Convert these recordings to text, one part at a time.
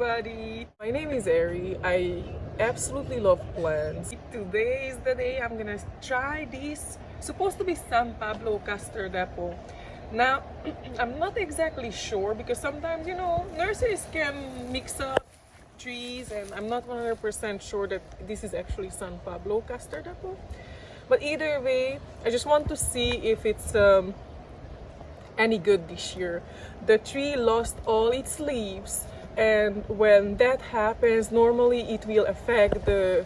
everybody. My name is Ari. I absolutely love plants. Today is the day I'm gonna try this. Supposed to be San Pablo custard apple. Now, I'm not exactly sure because sometimes, nurseries can mix up trees and I'm not 100% sure that this is actually San Pablo custard apple. But either way, I just want to see if it's any good this year. The tree lost all its leaves, and when that happens, normally it will affect the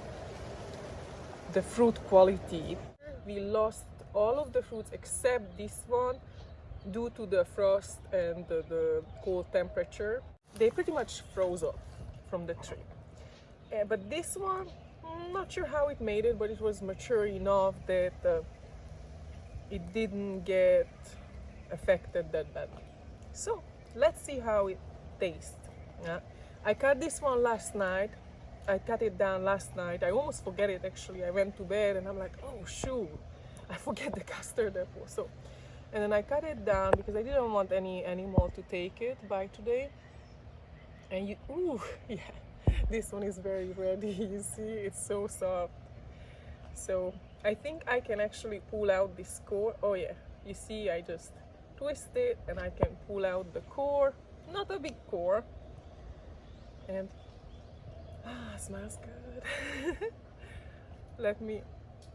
fruit quality. We lost all of the fruits except this one due to the frost and the cold temperature. They pretty much froze off from the tree. But this one, I'm not sure how it made it, but it was mature enough that it didn't get affected that badly. So let's see how it tastes. I cut this one last night. I cut it down last night. I almost forget it actually. I went to bed and I'm like, oh shoot, I forget the custard apple. And then I cut it down because I didn't want any animal to take it by today. And yeah, this one is very ready. You see, it's so soft. So I think I can actually pull out this core. Oh yeah, you see, I just twist it and I can pull out the core. Not a big core. And smells good.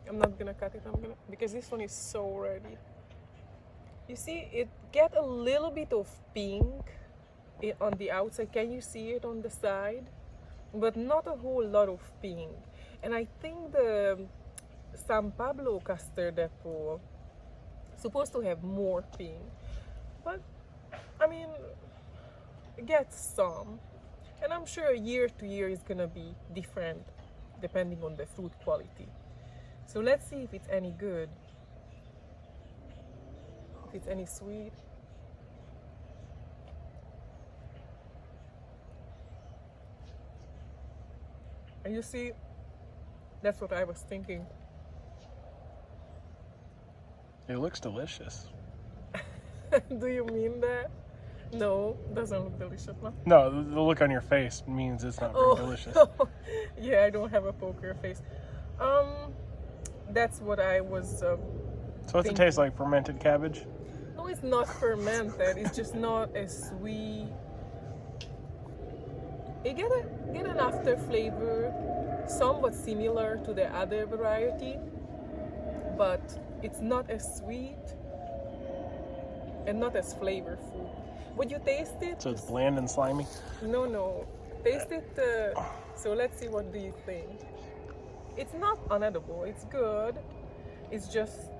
I'm not gonna cut it, because this one is so ready. You see, it get a little bit of pink on the outside. Can you see it on the side? But not a whole lot of pink. And I think the San Pablo custard apple supposed to have more pink. But I mean, it gets some. And I'm sure year to year is gonna be different depending on the fruit quality. So let's see if it's any good. If it's any sweet. And you see, that's what I was thinking. It looks delicious. Do you mean that? No, doesn't look delicious, no? No, the look on your face means it's not very delicious. Yeah, I don't have a poker face. That's what I was So what's it taste like? Fermented cabbage? No, it's not fermented. It's just not as sweet. It get an after flavor, somewhat similar to the other variety, but it's not as sweet and not as flavorful. Would you taste it? So it's bland and slimy? No. Taste it. So let's see, what do you think? It's not unedible. It's good. It's just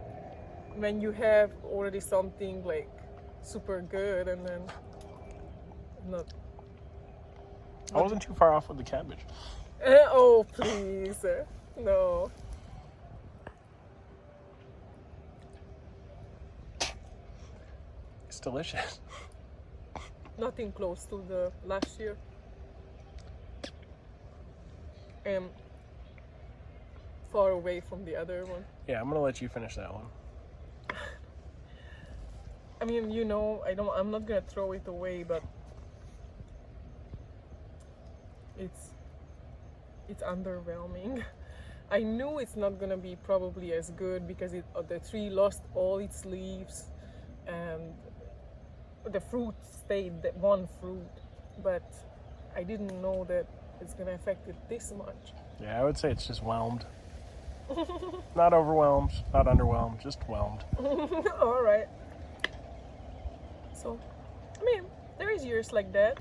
when you have already something like super good and then not. I wasn't too far off with the cabbage. Oh, please. No. It's delicious. Nothing close to the last year. And far away from the other one. Yeah, I'm gonna let you finish that one. I mean, I'm not gonna throw it away, but it's underwhelming. I knew it's not gonna be probably as good because the tree lost all its leaves and the fruit stayed, that one fruit, but I didn't know that it's gonna affect it this much. Yeah, I would say it's just whelmed. Not overwhelmed, not underwhelmed, just whelmed. All right. So, I mean, there is years like that.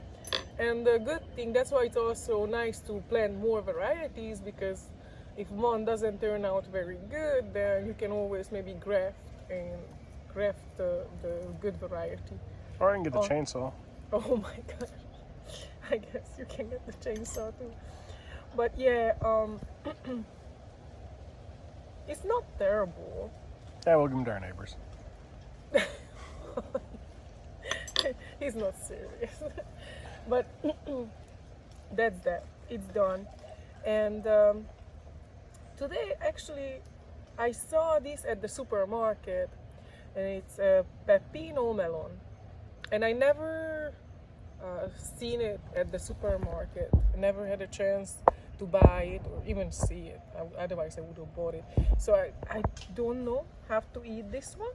And the good thing, that's why it's also nice to plant more varieties, because if one doesn't turn out very good, then you can always maybe graft the good variety. Or I can get the chainsaw. Oh my god. I guess you can get the chainsaw too. But yeah, it's not terrible. Yeah, we'll give them to our neighbors. He's not serious. But that's that. It's done. And today, actually, I saw this at the supermarket, and it's a Peppino melon. And I never seen it at the supermarket. Never had a chance to buy it or even see it. Otherwise, I would have bought it. So I don't know how to eat this one,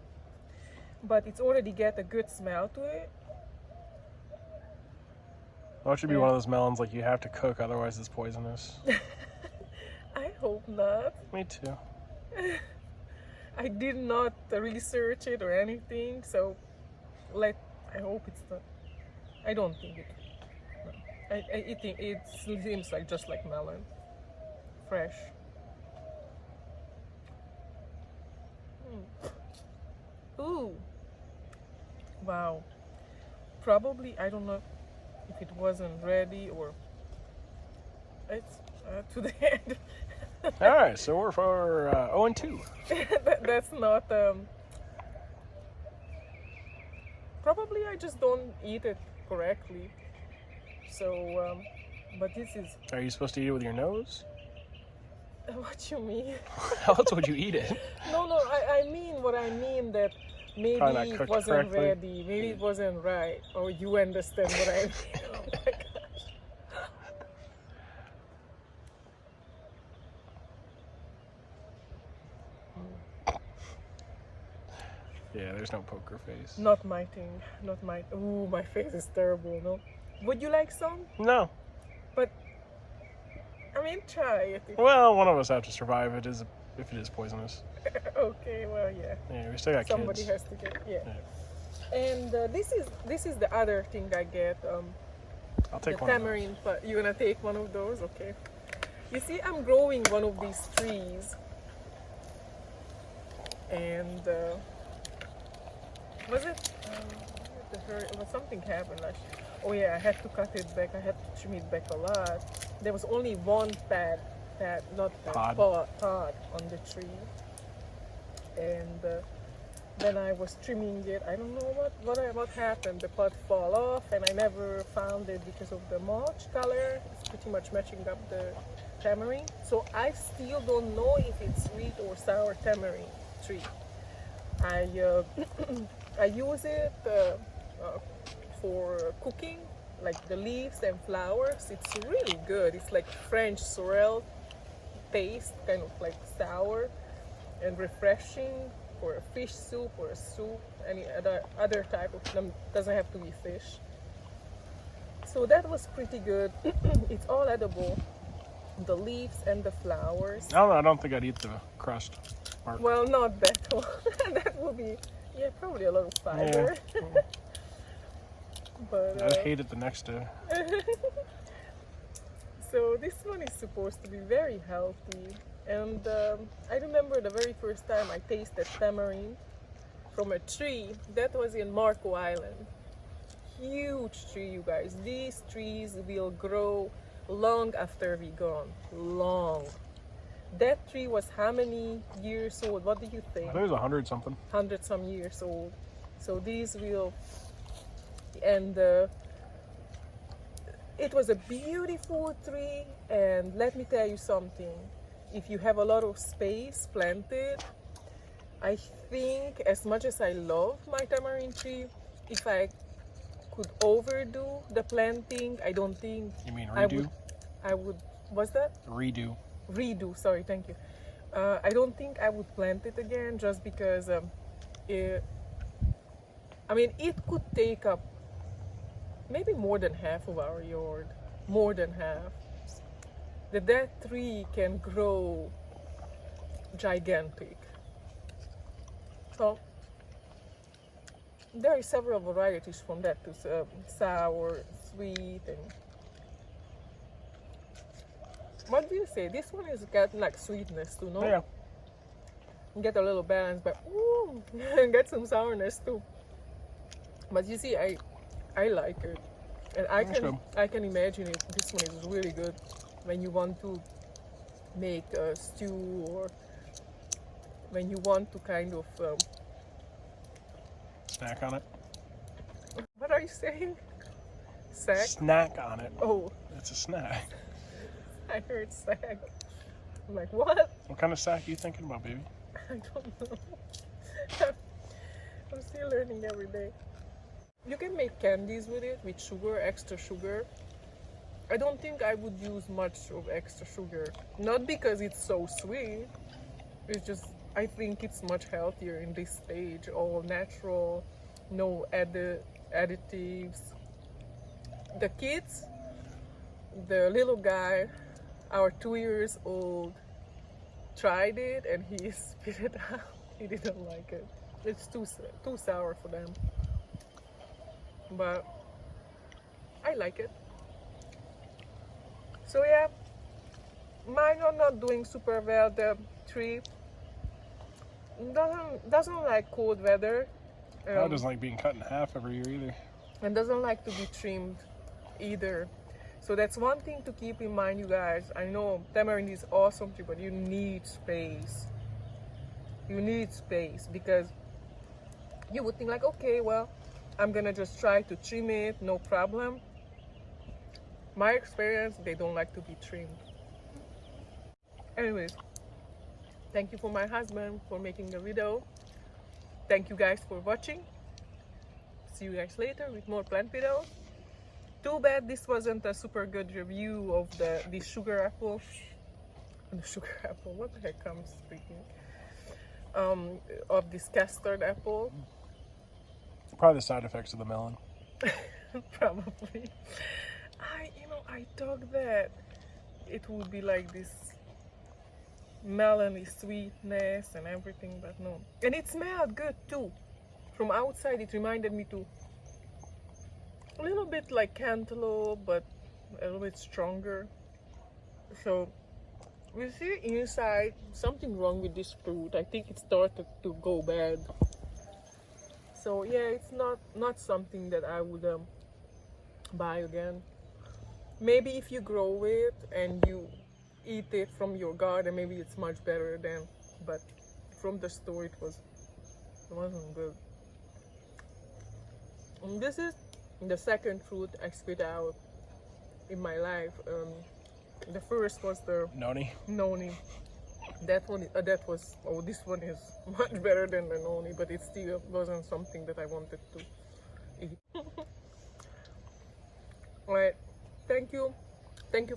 but it's already get a good smell to it. Well, it should be one of those melons like you have to cook, otherwise it's poisonous. I hope not. Me too. I did not research it or anything, so I hope it's not. I don't think it. No. I think it seems like just like melon, fresh. Ooh, wow. Probably I don't know if it wasn't ready or it's to the end. All right, so we're for 0-2. That's not. Probably I just don't eat it correctly. So, but this is. Are you supposed to eat it with your nose? What you mean? How else would you eat it? No, I mean what I mean that maybe Probably not it cooked wasn't correctly. ready, maybe it wasn't right, or you understand what I mean. Oh my gosh. Yeah, there's no poker face. Not my thing, not my. Ooh, my face is terrible. No, would you like some? No. But I mean, try it. Well, one of us have to survive if it is poisonous. Okay, well, yeah. Yeah, we still got Somebody kids. has to get, yeah. And this is the other thing I get. I'll The take one of tamarind. But you're gonna take one of those, okay? You see, I'm growing one of these trees, and was it? Was something happened last year? Oh yeah, I had to cut it back. I had to trim it back a lot. There was only one pod on the tree, and then I was trimming it. I don't know what happened. The pod fall off, and I never found it because of the mulch color. It's pretty much matching up the tamarind. So I still don't know if it's sweet or sour tamarind tree. I I use it for cooking, like the leaves and flowers. It's really good. It's like French sorrel taste, kind of like sour and refreshing for a fish soup or a soup, any other type of them. Doesn't have to be fish. So that was pretty good. It's all edible, the leaves and the flowers. I don't think I'd eat the crust part. Well, not that one. That would be, yeah, probably a lot of fiber. Yeah. But I'd hate it the next day. so this one is supposed to be very healthy, and I remember the very first time I tasted tamarind from a tree. That was in Marco Island. Huge tree, you guys. These trees will grow long after we gone. Long. That tree was how many years old? What do you think? I think it was 100 something. 100 some years old. So these will, and it was a beautiful tree. And let me tell you something, if you have a lot of space planted, I think, as much as I love my tamarind tree, if I could overdo the planting, I don't think You mean redo? I would, what's that? Redo. Redo, sorry, thank you. I don't think I would plant it again, just because it could take up maybe more than half of our yard, more than half. That tree can grow gigantic. So there are several varieties from that too, sour, sweet, and what do you say? This one is got like sweetness too, no? Yeah. Get a little balance, but ooh, get some sourness too. But you see, I like it, and I can imagine it. This one is really good when you want to make a stew, or when you want to kind of Snack on it. what are you saying? Sack? Snack on it. Oh, It's a snack. I heard sack. I'm like, what? What kind of snack are you thinking about, baby? I don't know. I'm still learning every day. You can make candies with it, with sugar, extra sugar. I don't think I would use much of extra sugar. Not because it's so sweet. It's just I think it's much healthier in this stage. All natural, no additives. The kids, the little guy, our 2 years old, tried it and he spit it out. He didn't like it. It's too sour for them. But I like it. So yeah, mine are not doing super well. The tree doesn't like cold weather. That doesn't like being cut in half every year either. And doesn't like to be trimmed either. So that's one thing to keep in mind, you guys. I know tamarind is awesome tree, but you need space. You need space because you would think like, okay, well, I'm gonna just try to trim it, no problem. My experience, they don't like to be trimmed. Anyways, thank you for my husband for making the video. Thank you guys for watching. See you guys later with more plant videos. Too bad this wasn't a super good review of the sugar apple. The sugar apple, what the heck I'm speaking? Of this custard apple. Probably the side effects of the melon. Probably. I thought that it would be like this melony sweetness and everything, but no. And it smelled good too. From outside, it reminded me to a little bit like cantaloupe, but a little bit stronger. So we see inside something wrong with this fruit. I think it started to go bad. So yeah, it's not something that I would buy again. Maybe if you grow it and you eat it from your garden, maybe it's much better then. But from the store, it wasn't good. And this is the second fruit I spit out in my life. The first was the noni. That one, this one is much better than the noni, but it still wasn't something that I wanted to eat. Alright, thank you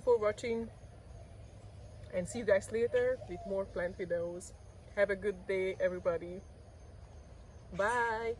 for watching, and see you guys later with more plant videos. Have a good day, everybody. Bye.